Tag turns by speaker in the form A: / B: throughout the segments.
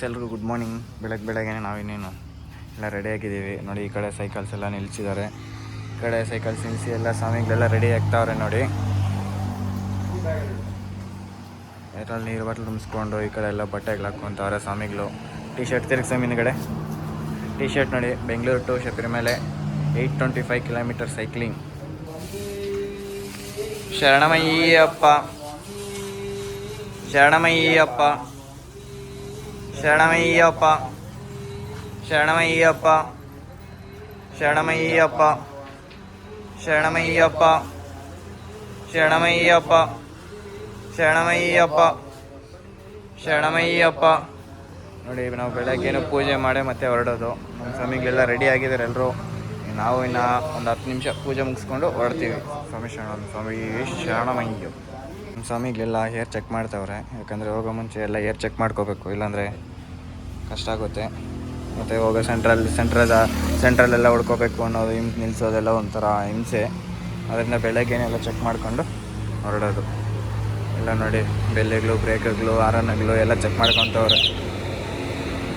A: ಎಲ್ರಿಗೂ good morning. ಬೆಳಗ್ಗೆ ನಾವಿನ್ನೇನು ಎಲ್ಲ ರೆಡಿ ಆಗಿದ್ದೀವಿ ನೋಡಿ. ಈ ಕಡೆ ಸೈಕಲ್ಸ್ ಎಲ್ಲ ನಿಲ್ಲಿಸಿದ್ದಾರೆ, ಈ ಕಡೆ ಸೈಕಲ್ಸ್ ನಿಲ್ಲಿಸಿ ಎಲ್ಲ ಸ್ವಾಮಿಗಳೆಲ್ಲ ರೆಡಿ ಆಗ್ತಾವ್ರೆ ನೋಡಿ. ಇದರಲ್ಲಿ ನೀರು ಬಾಟ್ಲು ತುಂಬಿಸ್ಕೊಂಡು ಈ ಕಡೆ ಎಲ್ಲ ಬಟ್ಟೆಗಳು ಹಾಕ್ಕೊಂತವ್ರೆ ಸ್ವಾಮಿಗಳು. ಟಿ ಶರ್ಟ್ ತಿರುಗಿ ಸ್ವಾಮಿನ ಟಿ ಶರ್ಟ್ ನೋಡಿ, Bengaluru to Sabarimala 825 kilometre cycling. ಶರಣಮಯ್ಯಪ್ಪ ಶರಣಮಯ್ಯಪ್ಪ ಶರಣಮಯ್ಯಪ್ಪ ಶರಣಮಯ್ಯಪ್ಪ ಶರಣಮಯ್ಯಪ್ಪ ಶರಣಮಯ್ಯಪ್ಪ ಶರಣಮಯ್ಯಪ್ಪ ಶರಣಮಯ್ಯಪ್ಪ ಶರಣಮಯ್ಯಪ್ಪ. ನೋಡಿ ನಾವು ಬೆಳಗ್ಗೆನೂ ಪೂಜೆ ಮಾಡಿ ಮತ್ತೆ ಹೊರಡೋದು. ನಮ್ಮ ಸ್ವಾಮಿಗಳೆಲ್ಲ ರೆಡಿ ಆಗಿದ್ದಾರೆ ಎಲ್ಲರೂ. ನಾವು ಇನ್ನು ಒಂದು 10 ನಿಮಿಷ ಪೂಜೆ ಮುಗಿಸ್ಕೊಂಡು ಹೊರಡ್ತೀವಿ. ಸ್ವಾಮಿ ಶರಣಮಯ್ಯ. ನಮ್ಮ ಸ್ವಾಮಿಗಳೆಲ್ಲ ಹೇರ್ ಚೆಕ್ ಮಾಡ್ತಾವ್ರೆ, ಯಾಕಂದರೆ ಹೋಗೋ ಮುಂಚೆ ಎಲ್ಲ ಹೇರ್ ಚೆಕ್ ಮಾಡ್ಕೋಬೇಕು, ಇಲ್ಲಾಂದರೆ ಕಷ್ಟ ಆಗುತ್ತೆ. ಮತ್ತು ಹೋಗೋ ಸೆಂಟ್ರಲ್ಲೆಲ್ಲ ಹುಡ್ಕೋಬೇಕು ಅನ್ನೋದು, ನಿಲ್ಲಿಸೋದೆಲ್ಲ ಒಂಥರ ಹಿಂಸೆ. ಅದರಿಂದ ಬೆಳಗ್ಗೆನೆಲ್ಲ ಚೆಕ್ ಮಾಡಿಕೊಂಡು ಹೊರಡೋದು. ಎಲ್ಲ ನೋಡಿ ಬೆಲ್ಲೆಗಳು, ಬ್ರೇಕ್ಗಳು, ಆರನ್ಗಳು ಎಲ್ಲ ಚೆಕ್ ಮಾಡ್ಕೊತವ್ರೆ.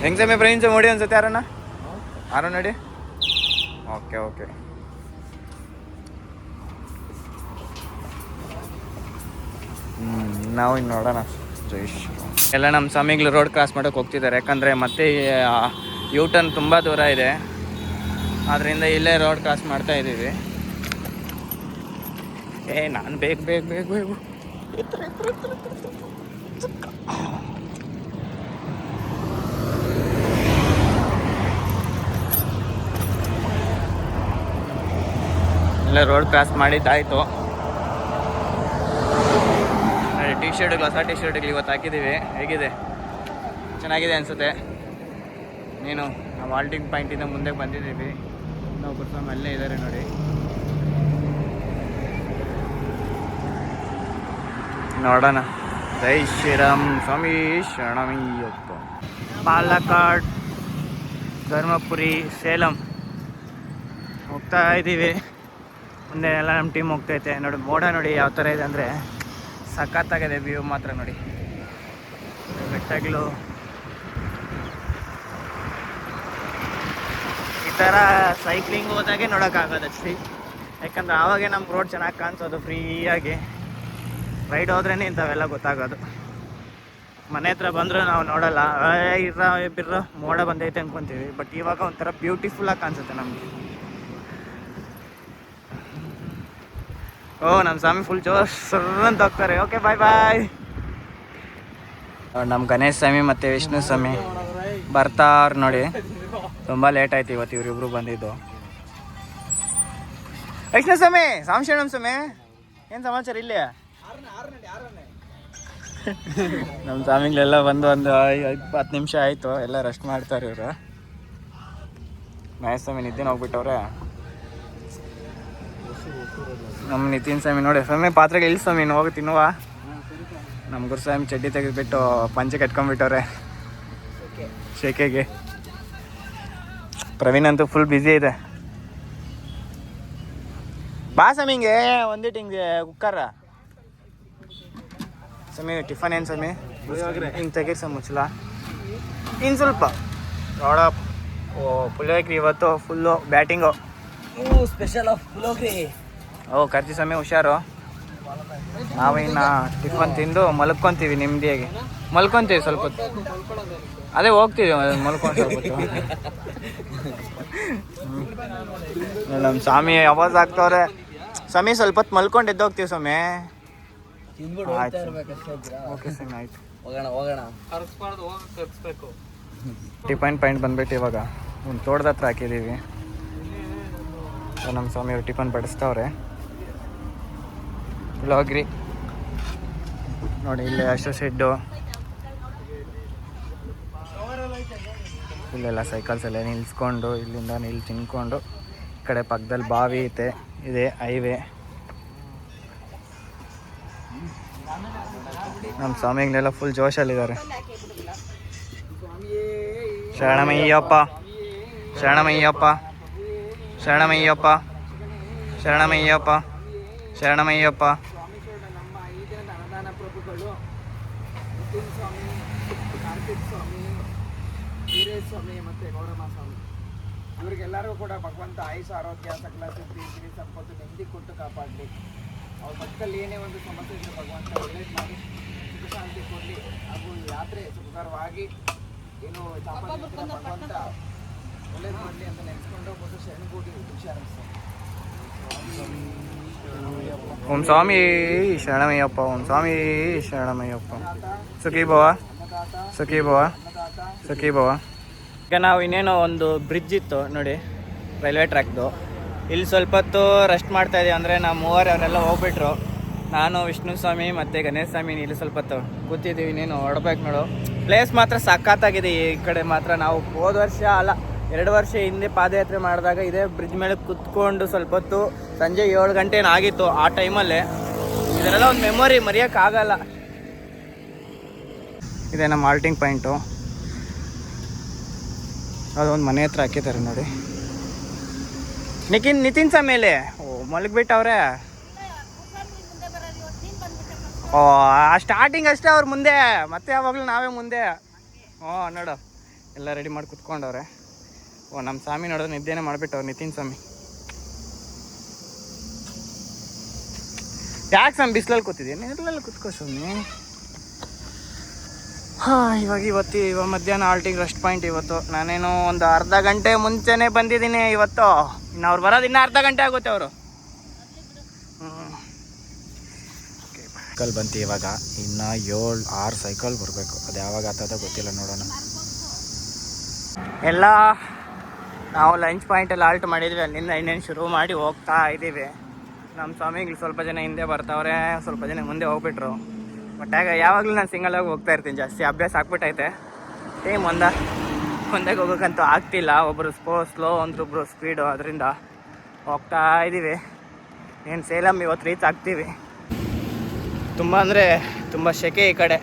A: ಹೆಂಗೆ ಸಮಯ ಪ್ರೈನ್ಸ ನೋಡಿ ಅನ್ಸುತ್ತೆ ಆರನ್ ನೋಡಿ. ಓಕೆ ನಾವು ಇನ್ನು ನೋಡೋಣ. ಜೈ ಶ್ರೀರಾಮ್. ಎಲ್ಲ ನಮ್ಮ ಸ್ವಾಮಿಗಳು ರೋಡ್ ಕ್ರಾಸ್ ಮಾಡೋಕ್ಕೆ ಹೋಗ್ತಿದ್ದಾರೆ, ಯಾಕಂದರೆ ಮತ್ತೆ ಯೂ ಟರ್ನ್ ತುಂಬ ದೂರ ಇದೆ, ಆದ್ದರಿಂದ ಇಲ್ಲೇ ರೋಡ್ ಕ್ರಾಸ್ ಮಾಡ್ತಾ ಇದ್ದೀವಿ. ನಾನು ಬೇಕು ಎಲ್ಲ ರೋಡ್ ಕ್ರಾಸ್ ಮಾಡಿದ್ದಾಯಿತು. ಟಿ ಶರ್ಟ್ಗಳು, ಹೊಸ ಟಿ ಶರ್ಟ್ಗಳು ಇವತ್ತು ಹಾಕಿದ್ದೀವಿ. ಹೇಗಿದೆ? ಚೆನ್ನಾಗಿದೆ ಅನಿಸುತ್ತೆ. ನೀನು ನಾವು ವಾಲ್ಟಿಂಗ್ ಪಾಯಿಂಟಿಂದ ಮುಂದೆ ಬಂದಿದ್ದೀವಿ. ನಾವು ಕುರ್ಸ್ವಾಮಿ ಅಲ್ಲೇ ಇದ್ದಾರೆ ನೋಡಿ. ನೋಡೋಣ. ಜೈ ಶ್ರೀರಾಮ್. ಸ್ವಾಮಿ ಶರಣಮಯ್ಯಪ್ಪ. ಪಾಲಕ್ಕಾಡ್, ಧರ್ಮಪುರಿ, ಸೇಲಂ ಹೋಗ್ತಾ ಇದ್ದೀವಿ. ಮುಂದೆ ಎಲ್ಲ ನಮ್ಮ ಟೀಮ್ ಹೋಗ್ತೈತೆ ನೋಡಿ. ಮೋಡ ನೋಡಿ ಯಾವ ಥರ ಇದೆ ಅಂದರೆ ಸಖತ್ತಾಗಿದೆ. ವ್ಯೂ ಮಾತ್ರ ನೋಡಿ, ಬೆಟ್ಟಗಳು. ಈ ಥರ ಸೈಕ್ಲಿಂಗ್ ಹೋದಾಗೆ ನೋಡೋಕ್ಕಾಗೋದು ಅಷ್ಟೇ, ಯಾಕಂದ್ರೆ ಆವಾಗೇ ನಮ್ಗೆ ರೋಡ್ ಚೆನ್ನಾಗಿ ಕಾಣಿಸೋದು. ಫ್ರೀಯಾಗಿ ರೈಡ್ ಹೋದ್ರೇ ಇಂಥವೆಲ್ಲ ಗೊತ್ತಾಗೋದು. ಮನೆ ಹತ್ರ ಬಂದರೂ ನಾವು ನೋಡೋಲ್ಲ, ಬಿರ್ರೋ ಮೋಡ ಬಂದೈತೆ ಅಂದ್ಕೊತೀವಿ. ಬಟ್ ಇವಾಗ ಒಂಥರ ಬ್ಯೂಟಿಫುಲ್ಲಾಗಿ ಕಾಣಿಸುತ್ತೆ ನಮಗೆ. ನಮ್ಮ ಸ್ವಾಮಿ ಫುಲ್ ಜೋಶ್ ಅಂತ ಹೋಗ್ತಾರೆ. Okay bye. ನಮ್ಮ ಗಣೇಶ್ ಸ್ವಾಮಿ ಮತ್ತು ವಿಷ್ಣು ಸ್ವಾಮಿ ಬರ್ತಾರ ನೋಡಿ. ತುಂಬ ಲೇಟ್ ಆಯ್ತು ಇವತ್ತು ಇವರಿಬ್ರು ಬಂದಿದ್ದು. ವಿಷ್ಣು ಸ್ವಾಮಿ, ಶರಣಂ ಸ್ವಾಮಿ, ಏನು ಸಮಾಚಾರ ಇಲ್ಲಿ? ನಮ್ಮ ಸ್ವಾಮಿಗಳೆಲ್ಲ ಬಂದು ಒಂದು 10 ನಿಮಿಷ ಆಯಿತು. ಎಲ್ಲ ರೆಸ್ಟ್ ಮಾಡ್ತಾರೆ ಇವರು. ಗಣೇಶ್ ಸ್ವಾಮಿ ನಿದ್ದೆ ಹೋಗ್ಬಿಟ್ಟವ್ರೆ. ನಮ್ಮ ನಿತಿನ್ ಸ್ವಾಮಿ ನೋಡಿ, ಸ್ವಾಮಿ ಪಾತ್ರೆಗೆ ಇಲ್ಲಿ ಸ್ವಾಮಿ ಹೋಗಿ ತಿನ್ನುವ. ನಮ್ಮ ಗುರುಸ್ವಾಮಿ ಚಡ್ಡಿ ತೆಗೆದುಬಿಟ್ಟು ಪಂಚೆ ಕಟ್ಕೊಂಡ್ಬಿಟ್ಟವ್ರೆ ಶೇಕೆಗೆ. ಪ್ರವೀಣ್ ಅಂತೂ ಫುಲ್ ಬ್ಯುಸಿ ಇದೆ. ಬಾ ಸ್ವಾಮಿ, ಹಿಂಗೆ ಒಂದಿಟ್ಟು ಹಿಂಗೆ ಕುಕ್ಕರ ಸ್ವಾಮಿ. ಟಿಫನ್ ಏನು ಸ್ವಾಮಿ? ಹಿಂಗೆ ತೆಗೀರಿ ಸ್ವಾಮಿ ಮುಚ್ಚಲ. ಇನ್ನು ಸ್ವಲ್ಪ ನೋಡ. ಪುಳಿಯೋಗ್ರಿ ಇವತ್ತು full batting.
B: Special of puliyogare.
A: ಕರ್ಜಿ ಸ್ವಾಮಿ, ಹುಷಾರು. ನಾವು ಇನ್ನು ಟಿಫನ್ ತಿಂದು ಮಲ್ಕೊತೀವಿ, ನೆಮ್ಮದಿಯಾಗಿ ಮಲ್ಕೊತೀವಿ ಸ್ವಲ್ಪ ಹೊತ್ತು. ಅದೇ ಹೋಗ್ತೀವಿ ಮಲ್ಕೊಂಡು ಸ್ವಲ್ಪ ಹೊತ್ತು. ನಮ್ಮ ಸ್ವಾಮಿ ಆವಾಜ್ ಆಗ್ತವ್ರೆ. ಸ್ವಾಮಿ ಸ್ವಲ್ಪ ಹೊತ್ತು ಮಲ್ಕೊಂಡು ಎದ್ದೋಗ್ತೀವಿ ಸ್ವಾಮಿ. ಓಕೆ ಸ್ವಾಮಿ, ಆಯ್ತು.
B: ಹೋಗೋಣ.
A: ಟಿಫನ್ ಪಾಯಿಂಟ್ ಬಂದ್ಬಿಟ್ಟು ಇವಾಗ ಒಂದು ತೋಟದ ಹತ್ರ ಹಾಕಿದ್ದೀವಿ. ನಮ್ಮ ಸ್ವಾಮಿಯವರು ಟಿಫನ್ ಬಡಿಸ್ತವ್ರೆ. ಪುಳಿಯೋಗ್ರಿ ನೋಡಿ, ಇಲ್ಲೇ ಅಷ್ಟು ಶೆಡ್ಡು, ಇಲ್ಲೆಲ್ಲ ಸೈಕಲ್ಸ್ ಎಲ್ಲ ನಿಲ್ಲಿಸ್ಕೊಂಡು ಇಲ್ಲಿಂದ ತಿನ್ಕೊಂಡು, ಈ ಕಡೆ ಪಕ್ಕದಲ್ಲಿ ಬಾವಿ ಐತೆ, ಇದೆ ಹೈವೇ. ನಮ್ಮ ಸ್ವಾಮಿಗಳೆಲ್ಲ ಫುಲ್ ಜೋಶಲ್ಲಿದ್ದಾರೆ. ಶರಣಮಯ್ಯಪ್ಪ ಶರಣಮಯ್ಯಪ್ಪ ಶರಣಮಯ್ಯಪ್ಪ ಶರಣಮಯ್ಯಪ್ಪ ಶರಣಮಯ್ಯಪ್ಪ.
C: ಸ್ವಾಮಿ ಮತ್ತು ಗೌರಮ್ಮ ಸ್ವಾಮಿ ಇವರಿಗೆಲ್ಲರಿಗೂ ಕೂಡ ಭಗವಂತ ಆಯುಷ ಆರೋಗ್ಯ ಸಕಲ ಸಿದ್ಧಿ ಸಿರಿ ಸಂಪತ್ತು ನೆಮ್ಮದಿ ಕೊಟ್ಟು ಕಾಪಾಡಲಿ. ಅವ್ರ ಬದುಕಲ್ಲಿ ಏನೇ ಒಂದು ಸಮಸ್ಯೆ ಇದ್ದರೆ ಭಗವಂತ ಒಳ್ಳೇದು ಮಾಡಿ ಸುಖ ಶಾಂತಿ ಕೊಡಲಿ. ಹಾಗೂ ಯಾತ್ರೆ ಸುಖಕರವಾಗಿ ಏನು ಭಗವಂತ ಒಳ್ಳೇದು ಮಾಡಲಿ ಅಂತ ನೆನೆಸ್ಕೊಂಡು ಮತ್ತು ಶರಣಗೂಡಿ ಖುಷಿ ಅನ್ನಿಸ್ತಾರೆ.
A: ಓಂ ಸ್ವಾಮಿ ಶರಣಮಯ್ಯಪ್ಪ, ಓಂ ಸ್ವಾಮಿ ಶರಣಮಯ್ಯಪ್ಪ. ಸುಖಿ ಭವ, ಸುಖಿ ಭವ, ಸುಖಿ ಭವ. ಈಗ ನಾವು ಇನ್ನೇನೋ ಒಂದು ಬ್ರಿಡ್ಜ್ ಇತ್ತು ನೋಡಿ, ರೈಲ್ವೆ ಟ್ರ್ಯಾಕ್ದು. ಇಲ್ಲಿ ಸ್ವಲ್ಪ ಹೊತ್ತು ರೆಸ್ಟ್ ಮಾಡ್ತಾ ಇದೀವಿ. ಅಂದರೆ ನಾವು ಮೂವರು ಅವರೆಲ್ಲ ಹೋಗ್ಬಿಟ್ರು. ನಾನು ವಿಷ್ಣು ಸ್ವಾಮಿ ಮತ್ತು ಗಣೇಶ ಸ್ವಾಮಿ ಇಲ್ಲಿ ಸ್ವಲ್ಪ ಹೊತ್ತು ಕೂತಿದ್ದೀವಿ. ಇನ್ನೇನು ಹೊಡ್ಬೇಕು ನೋಡು. ಪ್ಲೇಸ್ ಮಾತ್ರ ಸಖತ್ತಾಗಿದೆ. ಈ ಕಡೆ ಮಾತ್ರ ನಾವು ಹೋದ ವರ್ಷ ಅಲ್ಲ 2 ವರ್ಷ ಹಿಂದೆ ಪಾದಯಾತ್ರೆ ಮಾಡಿದಾಗ ಇದೇ ಬ್ರಿಡ್ಜ್ ಮೇಲೆ ಕುತ್ಕೊಂಡು ಸ್ವಲ್ಪ ಹೊತ್ತು ಸಂಜೆ 7 ಗಂಟೆ ಆಗಿತ್ತು. ಆ ಟೈಮಲ್ಲೇ ಇದರೆಲ್ಲ ಒಂದು ಮೆಮೊರಿ ಮರೆಯೋಕ್ಕಾಗಲ್ಲ. ಇದೇ ನಮ್ಮ ಹಾಲ್ಟಿಂಗ್ ಪಾಯಿಂಟು. ಅದೊಂದು ಮನೆ ಹತ್ರ ಹಾಕಿದ್ದಾರೆ ನೋಡಿ. ನಿತಿನ್ ಸ ಮೇಲೆ ಮಲಗಿಬಿಟ್ಟವ್ರೆ. ಓ ಸ್ಟಾರ್ಟಿಂಗ್ ಅಷ್ಟೇ ಅವ್ರು ಮುಂದೆ, ಮತ್ತೆ ಯಾವಾಗಲೂ ನಾವೇ ಮುಂದೆ. ನೋಡು ಎಲ್ಲ ರೆಡಿ ಮಾಡಿ ಕುತ್ಕೊಂಡವ್ರೆ. ನಮ್ಮ ಸ್ವಾಮಿ ನೋಡೋದು ನಿದ್ದೆನೇ ಮಾಡಿಬಿಟ್ಟವ್ರು, ನಿತಿನ್ ಸ್ವಾಮಿ. ಯಾಕೆ ಸ್ವಾಮಿ ಬಿಸಿಲಲ್ಲಿ ಕೂತಿದ್ದೀನಿ? ಎಲ್ಲೆಲ್ಲ ಕುತ್ಕೋ ಸ್ವಾಮಿ. ಇವಾಗ ಮಧ್ಯಾಹ್ನ ಹಾಲ್ಟಿಂಗ್ ರೆಸ್ಟ್ ಪಾಯಿಂಟ್. ಇವತ್ತು ನಾನೇನು ಒಂದು ಅರ್ಧ ಗಂಟೆ ಮುಂಚೆನೇ ಬಂದಿದ್ದೀನಿ ಇವತ್ತು. ಇನ್ನು ಅವ್ರು ಬರೋದು ಇನ್ನೂ ಅರ್ಧ ಗಂಟೆ ಆಗುತ್ತೆ ಅವರು. ಸೈಕಲ್ ಬಂತು ಇವಾಗ. ಇನ್ನು 7-6 ಸೈಕಲ್ ಬರಬೇಕು. ಅದು ಯಾವಾಗ ಆಗ್ತದ ಗೊತ್ತಿಲ್ಲ, ನೋಡೋಣ. ಎಲ್ಲ ನಾವು ಲಂಚ್ ಪಾಯಿಂಟಲ್ಲಿ ಹಾಲ್ಟ್ ಮಾಡಿದ್ವಿ. ಅಲ್ಲಿಂದ ಇನ್ನೇನು ಶುರು ಮಾಡಿ ಹೋಗ್ತಾ ಇದ್ದೀವಿ. ನಮ್ಮ ಸ್ವಾಮಿಗಳು ಸ್ವಲ್ಪ ಜನ ಹಿಂದೆ ಬರ್ತಾವ್ರೆ, ಸ್ವಲ್ಪ ಜನ ಮುಂದೆ ಹೋಗ್ಬಿಟ್ರು. ಬಟ್ ಆಗ ಯಾವಾಗಲೂ ನಾನು ಸಿಂಗಲಾಗಿ ಹೋಗ್ತಾ ಇರ್ತೀನಿ. ಜಾಸ್ತಿ ಅಭ್ಯಾಸ ಆಗ್ಬಿಟ್ಟೈತೆ. ಟೈಮ್ ಒಂದಾಗಿ ಹೋಗೋಕ್ಕಂತೂ ಆಗ್ತಿಲ್ಲ. ಒಬ್ಬರು ಸ್ಲೋ ಒಂದೊಬ್ಬರು ಸ್ಪೀಡು. ಅದರಿಂದ ಹೋಗ್ತಾ ಇದ್ದೀವಿ. ಏನು ಸೇಲಂ ಇವತ್ತು ರೀಚ್ ಆಗ್ತೀವಿ. ತುಂಬ ಅಂದರೆ ತುಂಬ ಸೆಕೆ ಈ ಕಡೆ.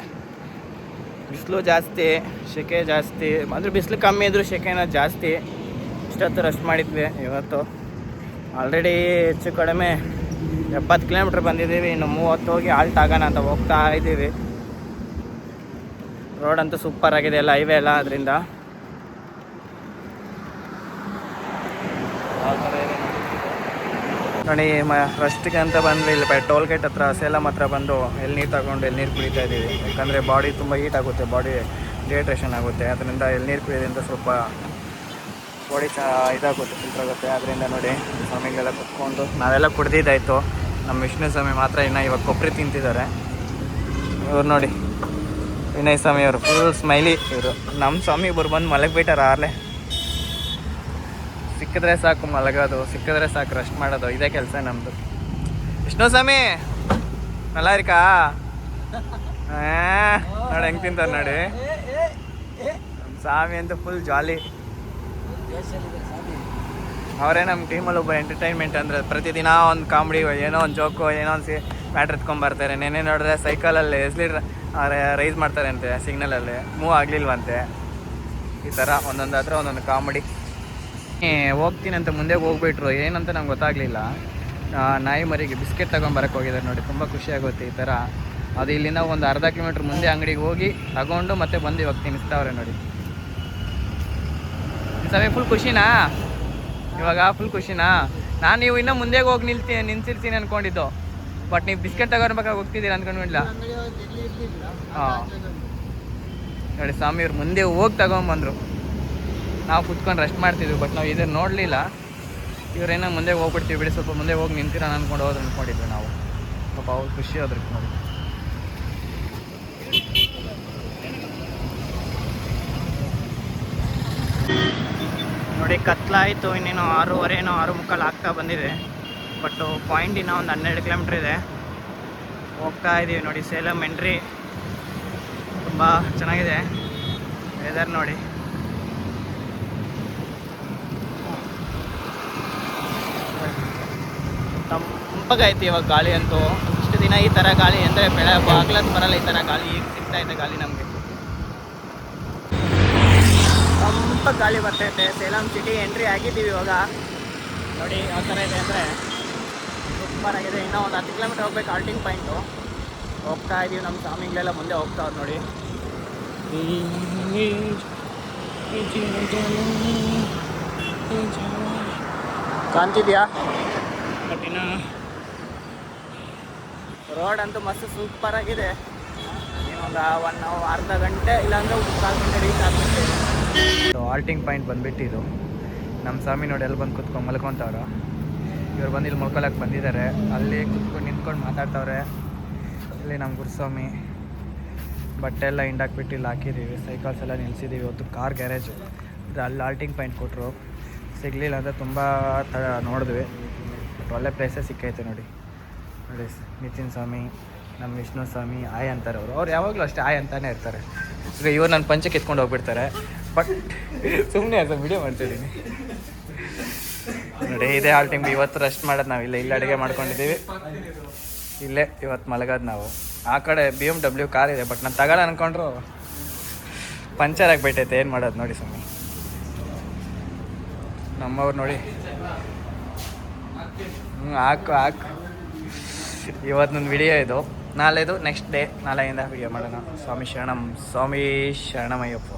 A: ಬಿಸಿಲು ಜಾಸ್ತಿ, ಸೆಕೆ ಜಾಸ್ತಿ. ಅಂದರೆ ಬಿಸಿಲು ಕಮ್ಮಿ ಇದ್ದರೂ ಸೆಕೆನ ಜಾಸ್ತಿ. ಇಷ್ಟೊತ್ತು ರೆಸ್ಟ್ ಮಾಡಿದ್ವಿ. ಇವತ್ತು ಆಲ್ರೆಡಿ ಹೆಚ್ಚು ಕಡಿಮೆ 70 ಕಿಲೋಮೀಟ್ರ್ ಬಂದಿದ್ದೀವಿ. ಇನ್ನು 30 ಹೋಗಿ ಹಾಲ್ಟ್ ಆಗೋಣ ಅಂತ ಹೋಗ್ತಾ ಇದ್ದೀವಿ. ರೋಡ್ ಅಂತೂ ಸೂಪರ್ ಆಗಿದೆ, ಎಲ್ಲ ಹೈವೇ ಎಲ್ಲ. ಅದರಿಂದ ನೋಡಿ ರೆಸ್ಟ್ಗೆ ಅಂತ ಬಂದ್ವಿ. ಇಲ್ಲಿ ಟೋಲ್ ಗೇಟ್ ಹತ್ರ ಸೇಲಂ ಹತ್ರ ಬಂದು ಎಳ್ನೀರು ತಗೊಂಡು ಎಳ್ನೀರು ಕುಡಿತಾ ಇದ್ದೀವಿ. ಯಾಕಂದರೆ ಬಾಡಿ ತುಂಬ ಹೀಟ್ ಆಗುತ್ತೆ, ಬಾಡಿ ಡಿಹೈಡ್ರೇಷನ್ ಆಗುತ್ತೆ. ಅದರಿಂದ ಎಳ್ನೀರು ಕುಡಿಯೋದ್ರಿಂದ ಸ್ವಲ್ಪ ಬಾಡಿ ಇದಾಗುತ್ತೆ, ಫಿಲ್ಟರ್ ಆಗುತ್ತೆ. ಅದರಿಂದ ನೋಡಿ ಸ್ವಾಮಿಗಳೆಲ್ಲ ಕುತ್ಕೊಂಡು ನಾವೆಲ್ಲ ಕುಡ್ದಿದ್ದಾಯಿತು. ನಮ್ಮ ವಿಷ್ಣು ಸ್ವಾಮಿ ಮಾತ್ರ ಇನ್ನು ಇವಾಗ ಕೊಬ್ಬರಿ ತಿಂತಿದ್ದಾರೆ. ಇವ್ರು ನೋಡಿ ವಿನಯ್ ಸ್ವಾಮಿ ಅವರು ಫುಲ್ ಸ್ಮೈಲಿ. ಇವರು ನಮ್ಮ ಸ್ವಾಮಿ ಇಬ್ಬರು ಬಂದು ಮಲಗಿಬಿಟ್ಟಾರ. ಆರ್ಲೆ ಸಿಕ್ಕಿದ್ರೆ ಸಾಕು ಮಲಗೋದು, ಸಿಕ್ಕಿದ್ರೆ ಸಾಕು ರೆಸ್ಟ್ ಮಾಡೋದು, ಇದೇ ಕೆಲಸ ನಮ್ಮದು. ವಿಷ್ಣು ಸ್ವಾಮಿ ನಲ್ಲ ಇರ್ಕಾ? ನೋಡಿ ಹೆಂಗೆ ತಿಂತಾರೆ ನೋಡಿ. ನಮ್ಮ ಸ್ವಾಮಿ ಅಂತೂ ಫುಲ್ ಜಾಲಿ. ಅವರೇ ನಮ್ಮ ಟೀಮಲ್ಲಿ ಒಬ್ಬ ಎಂಟರ್ಟೈನ್ಮೆಂಟ್. ಅಂದರೆ ಪ್ರತಿದಿನ ಒಂದು ಕಾಮಿಡಿ, ಏನೋ ಒಂದು ಜೋಕು, ಏನೋ ಒಂದು ಮ್ಯಾಟ್ರ್ ಎತ್ಕೊಂಬರ್ತಾರೆ. ನೆನ್ನೆ ನೋಡಿದ್ರೆ ಸೈಕಲಲ್ಲಿ ರೈಸ್ ಮಾಡ್ತಾರೆ ಅಂತೆ, ಸಿಗ್ನಲಲ್ಲಿ ಮೂವ್ ಆಗಲಿಲ್ವಂತೆ. ಈ ಥರ ಒಂದೊಂದು ಹತ್ರ ಒಂದೊಂದು ಕಾಮಿಡಿ. ಹೋಗ್ತೀನಿ ಅಂತ ಮುಂದೆ ಹೋಗ್ಬಿಟ್ರು. ಏನಂತ ನಂಗೆ ಗೊತ್ತಾಗಲಿಲ್ಲ. ನಾಯಿ ಮರಿಗೆ ಬಿಸ್ಕೆಟ್ ತೊಗೊಂಬರಕ್ಕೆ ಹೋಗಿದ್ದಾರೆ ನೋಡಿ. ತುಂಬ ಖುಷಿಯಾಗುತ್ತೆ ಈ ಥರ. ಅದು ಇಲ್ಲಿಂದ ಒಂದು ಅರ್ಧ ಕಿಲೋಮೀಟ್ರ್ ಮುಂದೆ ಅಂಗಡಿಗೆ ಹೋಗಿ ತಗೊಂಡು ಮತ್ತೆ ಬಂದು ಇವಾಗ ತಿನ್ನಿಸ್ತಾವ್ರೆ ನೋಡಿ. ಸರಿ ಫುಲ್ ಖುಷಿನಾ ಇವಾಗ? ಫುಲ್ ಖುಷಿನಾ? ನಾನು ನೀವು ಇನ್ನೂ ಮುಂದೆ ಹೋಗಿ ನಿಲ್ಸಿರ್ತೀನಿ ಅಂದ್ಕೊಂಡಿದ್ದು. ಬಟ್ ನೀವು ಬಿಸ್ಕೆಟ್ ತಗೊಳ್ಬೇಕಾಗಿ ಹೋಗ್ತಿದ್ದೀರ ಅಂದ್ಕೊಂಡಿಲ್ಲ. ಹಾಂ ನೋಡಿ ಸ್ವಾಮಿ ಇವ್ರು ಮುಂದೆ ಹೋಗಿ ತಗೊಂಬಂದರು. ನಾವು ಕುತ್ಕೊಂಡು ರೆಸ್ಟ್ ಮಾಡ್ತಿದ್ವಿ. ಬಟ್ ನಾವು ಇದನ್ನು ನೋಡಲಿಲ್ಲ. ಇವರೇನೋ ಮುಂದೆ ಹೋಗ್ಬಿಡ್ತೀವಿ ಬಿಡಿ, ಸ್ವಲ್ಪ ಮುಂದೆ ಹೋಗಿ ನಿಂತಿರೋಣ ಅಂದ್ಕೊಂಡು ಹೋದ್ರೆ ಅಂದ್ಕೊಂಡಿದ್ವಿ ನಾವು. ಪಾಪ ಅವ್ರು ಖುಷಿ ಆದ್ರು ನೋಡಿ. ನೋಡಿ ಕತ್ಲಾಯಿತು. ಇನ್ನೇನು 6:15 6:45 ಆಗ್ತಾ ಬಂದಿದೆ. ಬಟ್ ಪಾಯಿಂಟ್ ಇನ್ನೂ ಒಂದು 12 ಕಿಲೋಮೀಟ್ರ್ ಇದೆ. ಹೋಗ್ತಾ ಇದ್ದೀವಿ ನೋಡಿ. ಸೇಲಂ ಎಂಟ್ರಿ ತುಂಬ ಚೆನ್ನಾಗಿದೆ. ವೆದರ್ ನೋಡಿ. ತಂಪಗಾಯ್ತು ಇವಾಗ ಗಾಳಿ ಅಂತೂ. ಇಷ್ಟು ದಿನ ಈ ಥರ ಗಾಳಿ ಅಂದರೆ ಬಾಗ್ಲತ್ತು ಬರಲ್ಲ ಈ ಥರ ಗಾಳಿ. ಈಗ ಸಿಗ್ತಾ ಇದೆ ಗಾಳಿ ನಮಗೆ. ತಂಪ ಗಾಳಿ ಬರ್ತೈತೆ. ಸೇಲಂ ಸಿಟಿ ಎಂಟ್ರಿ ಆಗಿದ್ದೀವಿ ಇವಾಗ. ನೋಡಿ ಯಾವ ಥರ ಇದೆ ಅಂದರೆ ಸೂಪರ್ ಆಗಿದೆ. ಇನ್ನೂ ಒಂದು 10 ಕಿಲೋಮೀಟ್ರ್ ಹೋಗ್ಬೇಕು ಹಾಲ್ಟಿಂಗ್ ಪಾಯಿಂಟು. ಹೋಗ್ತಾ ಇದ್ದೀವಿ. ನಮ್ಮ ಸ್ವಾಮಿಗಳೆಲ್ಲ ಮುಂದೆ ಹೋಗ್ತಾವ್ರು ನೋಡಿ. ಕಾಣ್ತಿದ್ಯಾ ಕಠಿಣ ರೋಡ್ ಅಂತೂ ಮಸ್ತ್ ಸೂಪರ್ ಆಗಿದೆ. ಇನ್ನೊಂದು ಅರ್ಧ ಗಂಟೆ ಇಲ್ಲಾಂದ್ರೆ 1/4 ಗಂಟೆ ರೀಚ್ ಆಗ್ಬಿಟ್ಟೆ. ಆಲ್ಟಿಂಗ್ ಪಾಯಿಂಟ್ ಬಂದುಬಿಟ್ಟಿದ್ದು. ನಮ್ಮ ಸ್ವಾಮಿ ನೋಡಿ ಎಲ್ಲಿ ಬಂದು ಕುತ್ಕೊಂಡು ಮಲ್ಕೊತವ್ರು. ಇವ್ರು ಬಂದು ಇಲ್ಲಿ ಮಲ್ಕೊಳಕ್ಕೆ ಬಂದಿದ್ದಾರೆ. ಅಲ್ಲಿ ಕುತ್ಕೊಂಡು ನಿಂತ್ಕೊಂಡು ಮಾತಾಡ್ತವ್ರೆ. ಇಲ್ಲಿ ನಮ್ಮ ಗುರುಸ್ವಾಮಿ ಬಟ್ಟೆ ಎಲ್ಲ ಹಿಂಡಾಕ್ಬಿಟ್ಟು ಇಲ್ಲಿ ಹಾಕಿದ್ದೀವಿ. ಸೈಕಲ್ಸ್ ಎಲ್ಲ ನಿಲ್ಸಿದ್ದೀವಿ. ಇವತ್ತು ಕಾರ್ ಗ್ಯಾರೇಜು ಇದು. ಅಲ್ಲಿ ಆಲ್ಟಿಂಗ್ ಪಾಯಿಂಟ್ ಕೊಟ್ಟರು, ಸಿಗಲಿಲ್ಲ ಅಂದರೆ ತುಂಬ ನೋಡಿದ್ವಿ. ಬಟ್ ಒಳ್ಳೆ ಪ್ಲೇಸೇ ಸಿಕ್ಕೈತೆ ನೋಡಿ. ನೋಡಿ ನಿತಿನ್ ಸ್ವಾಮಿ, ನಮ್ಮ ವಿಷ್ಣು ಸ್ವಾಮಿ ಆಯ್ ಅಂತಾರೆ ಅವ್ರು ಯಾವಾಗಲೂ ಅಷ್ಟೇ ಆಯ್ ಅಂತಾನೆ ಇರ್ತಾರೆ. ಈಗ ಇವ್ರು ನನ್ನ ಪಂಚಕ್ಕೆ ಎತ್ಕೊಂಡು ಹೋಗ್ಬಿಡ್ತಾರೆ. ಬಟ್ ಸುಮ್ಮನೆ ಅದು ವಿಡಿಯೋ ಮಾಡ್ತಿದ್ದೀನಿ ನೋಡಿ. ಇದೇ ಆಲ್ಟಿಂಗ್. ಇವತ್ತು ರೆಸ್ಟ್ ಮಾಡೋದು ನಾವು ಇಲ್ಲೇ ಅಡುಗೆ ಮಾಡ್ಕೊಂಡಿದ್ದೀವಿ. ಇಲ್ಲೇ ಇವತ್ತು ಮಲಗೋದು ನಾವು. ಆ ಕಡೆ BMW ಕಾರ್ ಇದೆ, ಬಟ್ ನಾನು ತಗೊಳ್ಳೋ ಅಂದ್ಕೊಂಡ್ರು ಪಂಚರ್ ಆಗಿಬಿಟ್ಟೈತೆ. ಏನು ಮಾಡೋದು ನೋಡಿ ಸ್ವಾಮಿ. ನಮ್ಮವ್ರು ನೋಡಿ ಹಾಕು ಇವತ್ತು ನನ್ನ ವಿಡಿಯೋ ಇದು. ನಾಳೆದು ನೆಕ್ಸ್ಟ್ ಡೇ, ನಾಳೆಯಿಂದ ವಿಡಿಯೋ ಮಾಡೋಣ. ಸ್ವಾಮಿ ಶರಣಮಯ್ಯಪ್ಪ.